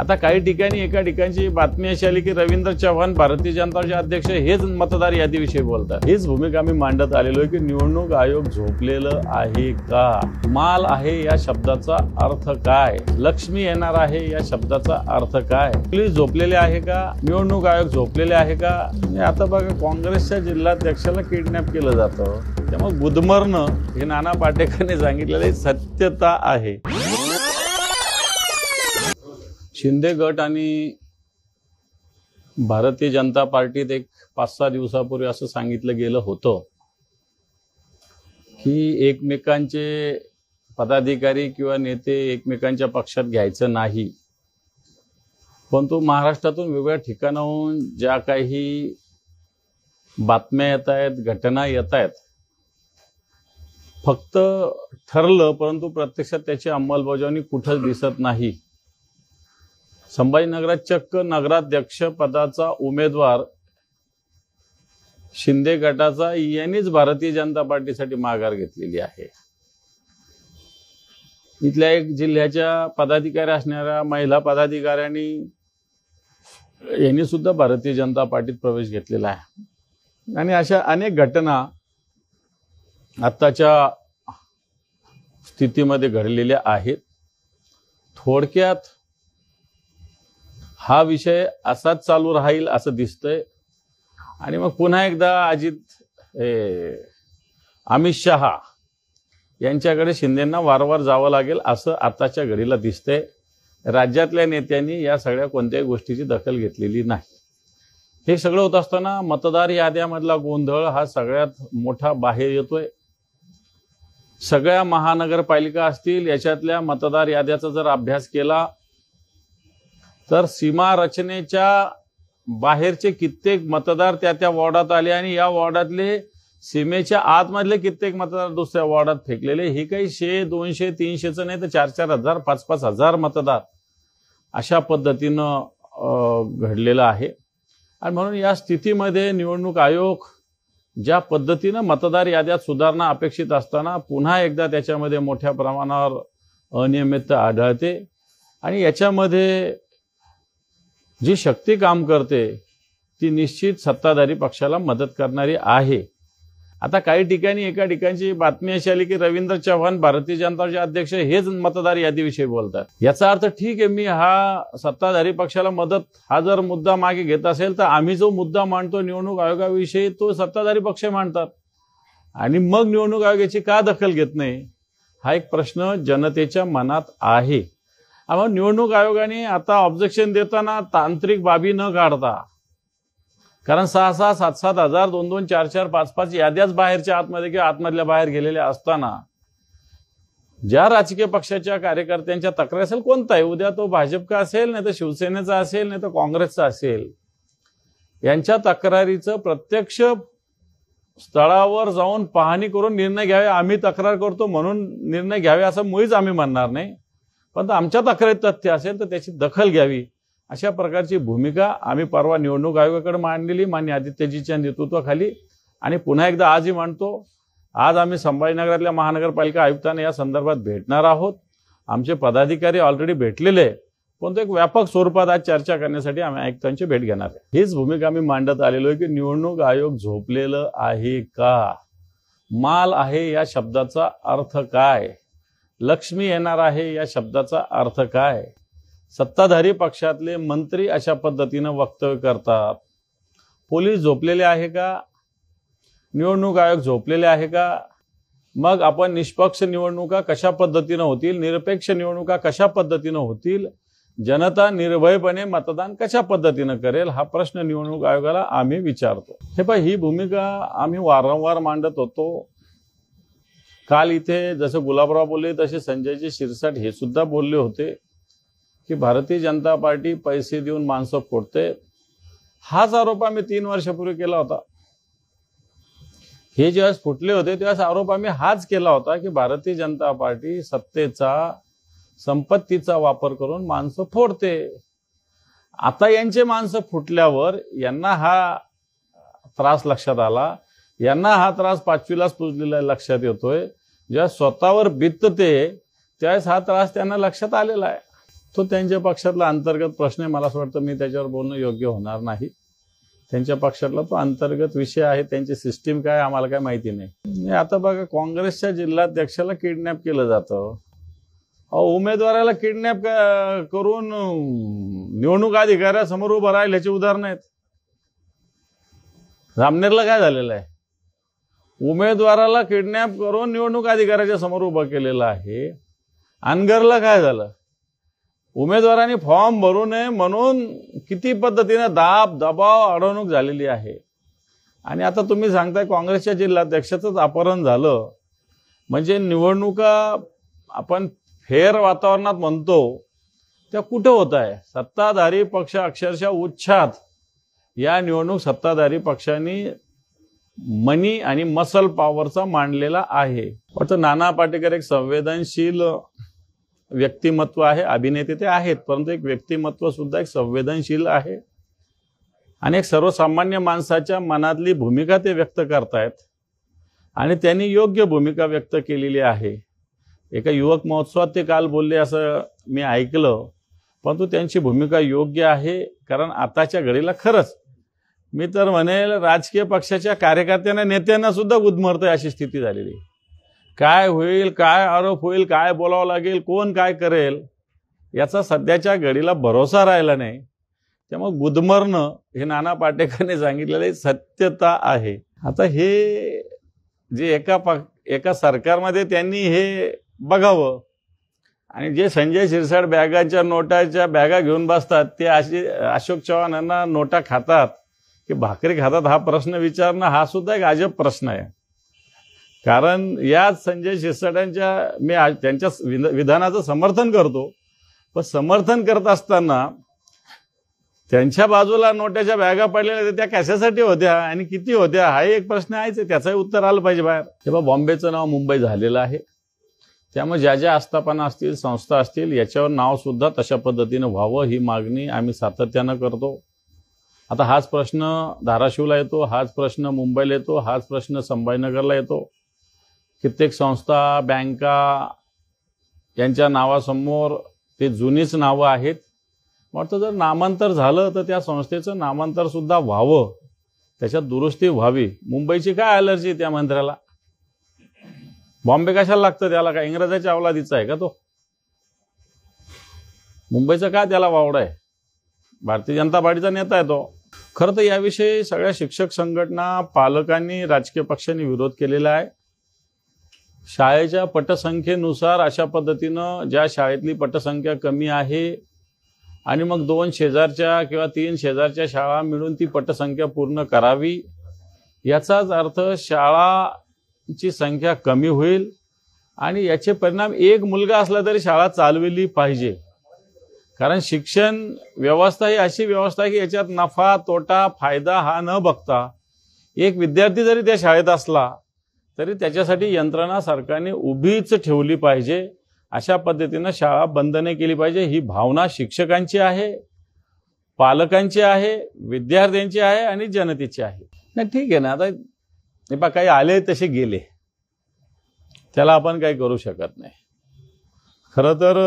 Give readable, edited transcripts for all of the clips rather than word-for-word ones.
आता काही ठिकाणी एका ठिकाणची बातमी अशी आली की रवींद्र चव्हाण भारतीय जनता पक्षाचे अध्यक्ष हेच मतदार यादीविषयी बोलतात। हीच भूमिका आम्ही मांडत आलेलो आहे की निवडणूक आयोग झोपलेलं आहे का? माल आहे या शब्दाचा अर्थ काय? लक्ष्मी येणार आहे या शब्दाचा अर्थ काय? पोलीस झोपलेले आहे का? निवडणूक आयोग झोपलेले आहे का? आता बघा, काँग्रेसच्या जिल्हाध्यक्षाला किडनॅप केलं जातं, त्यामुळे गुदमरणं हे नाना पाटेकरांनी सांगितलेली सत्यता आहे। शिंदे गट आणि भारतीय जनता पार्टीत एक 5-6 दिवसापूर्वी असं सांगितलं गेलं होतं की एकमेकांचे पदाधिकारी किंवा नेते एकमेकांच्या पक्षात घ्यायचं नाही, परंतु महाराष्ट्रातून वेगवेगळ्या ठिकाणाहून ज्या काही बातम्या येत आहेत, घटना येत आहेत, फक्त ठरलं परंतु प्रत्यक्षात त्याची अंमलबजावणी कुठंच दिसत नाही। संभाजीनगरात चक्क नगराध्यक्ष पदाचा उमेदवार शिंदे गटाचा यांनीच भारतीय जनता पार्टीसाठी माघार घेतलेली आहे। इथल्या एक जिल्ह्याच्या पदाधिकारी असणाऱ्या महिला पदाधिकाऱ्यांनी यांनी सुद्धा भारतीय जनता पार्टीत प्रवेश घेतलेला आहे। आणि अशा अनेक घटना आत्ताच्या स्थितीमध्ये घडलेल्या आहेत। थोडक्यात हा विषय असाच चालू राहील असं दिसतंय आणि मग पुन्हा एकदा अमित शहा यांच्याकडे शिंदेंना वारंवार जावं लागेल असं आताच्या घडीला दिसतंय। राज्यातल्या नेत्यांनी या सगळ्या कोणत्याही गोष्टीची दखल घेतलेली नाही। हे सगळं होत असताना मतदार याद्यामधला गोंधळ हा सगळ्यात मोठा बाहेर येतोय। सगळ्या महानगरपालिका असतील याच्यातल्या मतदार याद्याचा जर अभ्यास केला तर सीमा रचनेच्या बाहेरचे कित्येक मतदार त्या वॉर्डात आले आणि या वॉर्डातले सीमेच्या आतमधले कित्येक मतदार दुसऱ्या वॉर्डात फेकलेले। हे काही 100, 200, 300चं नाही तर 4-4 हजार, 5-5 हजार मतदार अशा पद्धतीनं घडलेलं आहे। आणि म्हणून या स्थितीमध्ये निवडणूक आयोग ज्या पद्धतीनं मतदार याद्यात सुधारणा अपेक्षित असताना पुन्हा एकदा त्याच्यामध्ये मोठ्या प्रमाणावर अनियमितता आढळते आणि याच्यामध्ये जी शक्ती काम करते ती निश्चित सत्ताधारी पक्षाला मदत करणारी आहे। आता काही ठिकाणी एका ठिकाणची बातमी अशी आली की रवींद्र चव्हाण भारतीय जनता पक्षाचे अध्यक्ष हेच मतदार यादीविषयी बोलतात। याचा अर्थ ठीक आहे, मी हा सत्ताधारी पक्षाला मदत हा जर मुद्दा मागे घेत असेल तर आम्ही जो मुद्दा मांडतो निवडणूक आयोगाविषयी तो सत्ताधारी पक्ष मांडतात आणि मग निवडणूक आयोग याची का दखल घेत नाही हा एक प्रश्न जनतेच्या मनात आहे। मग निवडणूक आयोगाने आता ऑब्जेक्शन देताना तांत्रिक बाबी न काढता, कारण 6-6, 7-7 हजार, 2-2, 4-4, 5-5 याद्याच बाहेरच्या आतमध्ये किंवा आतमधल्या बाहेर गेलेल्या असताना ज्या राजकीय पक्षाच्या कार्यकर्त्यांच्या तक्रारी असेल, कोणताही, उद्या तो भाजपचा असेल नाही तर शिवसेनेचा असेल नाही तर काँग्रेसचा असेल, यांच्या तक्रारीचं प्रत्यक्ष स्थळावर जाऊन पाहणी करून निर्णय घ्यावे। आम्ही तक्रार करतो म्हणून निर्णय घ्यावे असं मुळीच आम्ही म्हणणार नाही, पण आमच्या तक्रारीत तथ्य असेल तर त्याची दखल घ्यावी अशा प्रकारची भूमिका आम्ही परवा निवडणूक आयोगाकडे मांडलेली माननीय आदित्यजीच्या नेतृत्वाखाली आणि पुन्हा एकदा आजही मांडतो। आज आम्ही संभाजीनगरातल्या महानगरपालिका आयुक्तांना या संदर्भात भेटणार आहोत। आमचे पदाधिकारी ऑलरेडी भेटलेले, पण तो एक व्यापक स्वरूपात आज चर्चा करण्यासाठी आम्ही आयुक्तांची भेट घेणार आहे। हीच भूमिका आम्ही मांडत आलेलो आहे की निवडणूक आयोग झोपलेलं आहे का? माल आहे या शब्दाचा अर्थ काय? लक्ष्मी येणार आहे या शब्दाचा अर्थ काय? सत्ताधारी पक्षातले मंत्री अशा पद्धतीनं वक्तव्य करतात। पोलीस झोपलेले आहे का? निवडणूक आयोग झोपलेले आहे का? मग आपण निष्पक्ष निवडणुका कशा पद्धतीनं होतील, निरपेक्ष निवडणुका कशा पद्धतीनं होतील, जनता निर्भयपणे मतदान कशा पद्धतीनं करेल हा प्रश्न निवडणूक आयोगाला आम्ही विचारतो। हे पहा, ही भूमिका आम्ही वारंवार मांडत होतो। काल इथे जसं गुलाबराव बोलले तसे संजयजी शिरसाट हे सुद्धा बोलले होते की भारतीय जनता पार्टी पैसे देऊन माणसं फोडते। हाच आरोप आम्ही 3 वर्षापूर्वी केला होता। हे जेव्हा फुटले होते तेव्हा आरोप आम्ही हाच केला होता की भारतीय जनता पार्टी सत्तेचा, संपत्तीचा वापर करून माणसं फोडते। आता यांचे माणसं फुटल्यावर यांना हा त्रास लक्षात आला, यांना हा त्रास 5वीलाच पुजलेला लक्षात येतोय। जेव्हा स्वतःवर बितते त्यावेळेस हा त्रास त्यांना लक्षात आलेला आहे। तो त्यांच्या पक्षातला अंतर्गत प्रश्न आहे. मला असं वाटतं मी त्याच्यावर बोलणं योग्य होणार नाही. त्यांच्या पक्षातला तो अंतर्गत विषय आहे. त्यांची सिस्टीम काय आम्हाला काय माहिती नाही. आता बघा, काँग्रेसच्या जिल्हाध्यक्षाला किडनॅप केलं जातं. उमेदवाराला किडनॅप करून निवडणूक अधिकाऱ्यासमोर उभं राहील याची उदाहरणं आहेत. जामनेरला काय झालेलं आहे? उमेदवाराला किडनॅप करून निवडणूक अधिकाऱ्याच्या समोर उभं केलेलं आहे. अनगरला काय झालं? उमेदवारांनी फॉर्म भरू नये म्हणून किती पद्धतीने दाब दबाव अडवणूक झालेली आहे. आणि आता तुम्ही सांगताय काँग्रेसच्या जिल्हाध्यक्षाचंच अपहरण झालं. म्हणजे निवडणुका आपण फेर वातावरणात म्हणतो त्या कुठं होत आहे? सत्ताधारी पक्ष अक्षरशः उच्छाद या निवडणूक सत्ताधारी पक्षांनी मनी आणि मसल पॉवरचा मांडलेला आहे. वाटतं नाना पाटेकर एक संवेदनशील व्यक्तिमत्व आहे. अभिनेते ते आहेत, परंतु एक व्यक्तिमत्व सुद्धा एक संवेदनशील आहे आणि एक सर्वसामान्य माणसाच्या मनातली भूमिका ते व्यक्त करतायत आणि त्यांनी योग्य भूमिका व्यक्त केलेली आहे. एका युवक महोत्सवात ते काल बोलले असं मी ऐकलं, परंतु त्यांची भूमिका योग्य आहे. कारण आताच्या घडीला खरंच मी तर म्हणेल राजकीय पक्षाच्या कार्यकर्त्यांना नेत्यांना सुद्धा गुदमरतंय अशी स्थिती झालेली. काय होईल, काय आरोप होईल, काय बोलावं लागेल, कोण काय करेल याचा सध्याच्या घडीला भरोसा राहिला नाही. त्यामुळे गुदमरणं हे नाना पाटेकरने सांगितलेलं सत्यता आहे. आता हे जे एका सरकारमध्ये त्यांनी हे बघावं आणि जे संजय शिरसाट बॅगांच्या नोटाच्या बॅगा घेऊन बसतात ते अशी अशोक चव्हाणांना नोटा खातात की भाकरी खातात हा प्रश्न विचारणं हा सुद्धा एक अजब प्रश्न आहे. कारण याच संजय शिरसाटांच्या मी त्यांच्या विधानाचं समर्थन करतो, पण समर्थन करत असताना त्यांच्या बाजूला नोटाच्या बॅगा पडलेल्या त्या कशासाठी होत्या आणि किती होत्या हा एक प्रश्न आहेच. त्याचंही उत्तर आलं पाहिजे बाहेर. तेव्हा बॉम्बेचं नाव मुंबई झालेलं आहे. त्यामुळे ज्या ज्या आस्थापना असतील, संस्था असतील, याच्यावर नाव सुद्धा तशा पद्धतीनं व्हावं ही मागणी आम्ही सातत्यानं करतो. आता हाच प्रश्न धाराशिवला येतो, हाच प्रश्न मुंबईला येतो, हाच प्रश्न संभाजीनगरला येतो. कित्येक संस्था, बँका यांच्या नावासमोर ते जुनीच नावं आहेत. वाटतं जर नामांतर झालं तर त्या संस्थेचं नामांतर सुद्धा व्हावं, त्याच्यात दुरुस्ती व्हावी. मुंबईची काय अलर्जी त्या मंत्र्याला? बॉम्बे कशाला लागतं त्याला? काय इंग्रजाच्या अवलादीचा आहे का तो? मुंबईचं काय त्याला वावड आहे? भारतीय जनता पार्टीचा नेता आहे तो. खरं तर याविषयी सगळ्या शिक्षक संघटना, पालकांनी, राजकीय पक्षांनी विरोध केलेला आहे. शाळेच्या पटसंख्येनुसार अशा पद्धतीनं ज्या शाळेतली पटसंख्या कमी आहे आणि मग 2 शेजारच्या किंवा 3 शेजारच्या शाळा मिळून ती पटसंख्या पूर्ण करावी, याचाच अर्थ शाळांची संख्या कमी होईल आणि याचे परिणाम एक मुलगा असला तरी शाळा चालवली पाहिजे. कारण शिक्षण व्यवस्था ही अशी व्यवस्था आहे की याच्यात नफा तोटा फायदा हा न बघता एक विद्यार्थी जरी त्या शाळेत असला तरी त्याच्यासाठी यंत्रणा सरकारने उभीच ठेवली पाहिजे. अशा पद्धतीनं शाळा बंद नाही केली पाहिजे. ही भावना शिक्षकांची आहे, पालकांची आहे, विद्यार्थ्यांची आहे आणि जनतेची आहे. नाही ठीक आहे ना, आता काही आले तसे गेले, त्याला आपण काही करू शकत नाही. खरं तर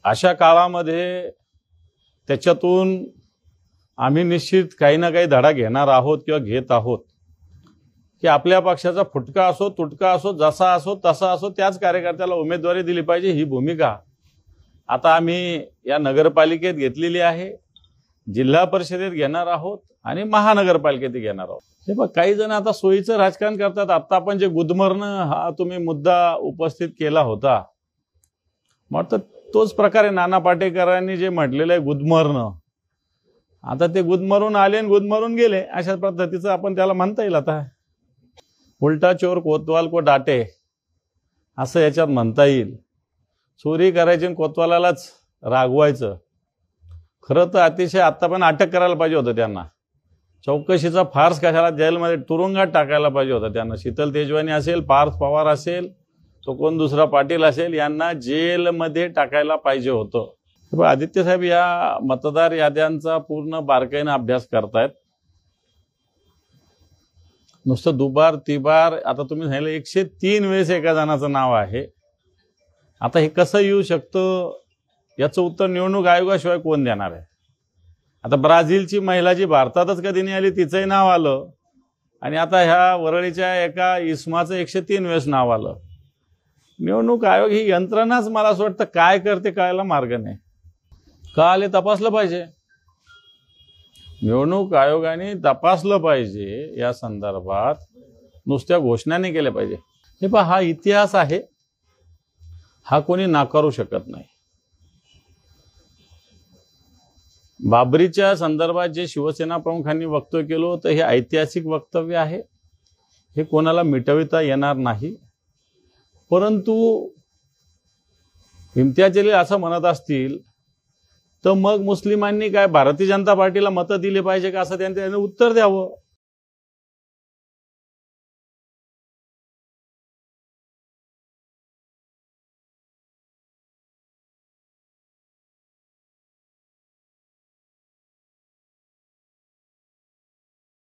अशा काळामध्ये त्याच्यातून आम्ही निश्चित काही ना काही धडा घेणार आहोत किंवा घेत आहोत की आपल्या पक्षाचा फुटका असो, तुटका असो, जसा असो तसा असो, त्याच कार्यकर्त्याला उमेदवारी दिली पाहिजे. ही भूमिका आता आम्ही या नगरपालिकेत घेतलेली आहे, जिल्हा परिषदेत घेणार आहोत आणि महानगरपालिकेत घेणार आहोत. हे बघ, काही जण आता सोयीचं राजकारण करतात. आता आपण जे गुदमरणं हा तुम्ही मुद्दा उपस्थित केला होता, मग तोच प्रकारे नाना पाटेकरांनी जे म्हटलेलं आहे गुदमरणं, आता ते गुदमरून आले आणि गुदमरून गेले अशा पद्धतीचं आपण त्याला म्हणता येईल. आता उलटा चोर कोतवाल को डाटे असं याच्यात म्हणता येईल. चोरी करायची आणि कोतवालालाच रागवायचं. खरं तर अतिशय आत्ता पण अटक करायला पाहिजे होतं त्यांना. चौकशीचा फार्स कशाला जेलमध्ये तुरुंगात टाकायला पाहिजे होता त्यांना. शीतल तेजवानी असेल, पार्थ पवार असेल, तो कोण दुसरा पाटील असेल, यांना जेलमध्ये टाकायला पाहिजे होतं. आदित्य साहेब या मतदार याद्यांचा पूर्ण बारकाईने अभ्यास करतायत. नुसतं दुबार तिबार आता तुम्ही सांगितलं 103 वेळेस एका जणाचं नाव आहे. आता हे कसं येऊ शकतं याचं उत्तर निवडणूक आयोगाशिवाय कोण देणार आहे? आता ब्राझीलची महिला जी भारतातच कधी नाही आली तिचंही नाव आलं आणि आता ह्या वरळीच्या एका इस्माचं 103 वेळेस नाव आलं. निवडणूक आयोग ही यंत्रणाच मला असं वाटतं काय करते कळायला मार्ग नाही. का आले तपासलं पाहिजे. निवडणूक आयोगाने तपासलं पाहिजे या संदर्भात, नुसत्या घोषणा नाही केल्या पाहिजे. हे पहा, हा इतिहास आहे, हा कोणी नाकारू शकत नाही. बाबरीच्या संदर्भात जे शिवसेना प्रमुखांनी वक्तव्य केलं होतं हे ऐतिहासिक वक्तव्य आहे, हे कोणाला मिटविता येणार नाही. परंतु इम्तियाज जलील असं म्हणत असतील तर मग मुस्लिमांनी काय भारतीय जनता पार्टीला मतं दिली पाहिजे का असं त्यांनी उत्तर द्यावं.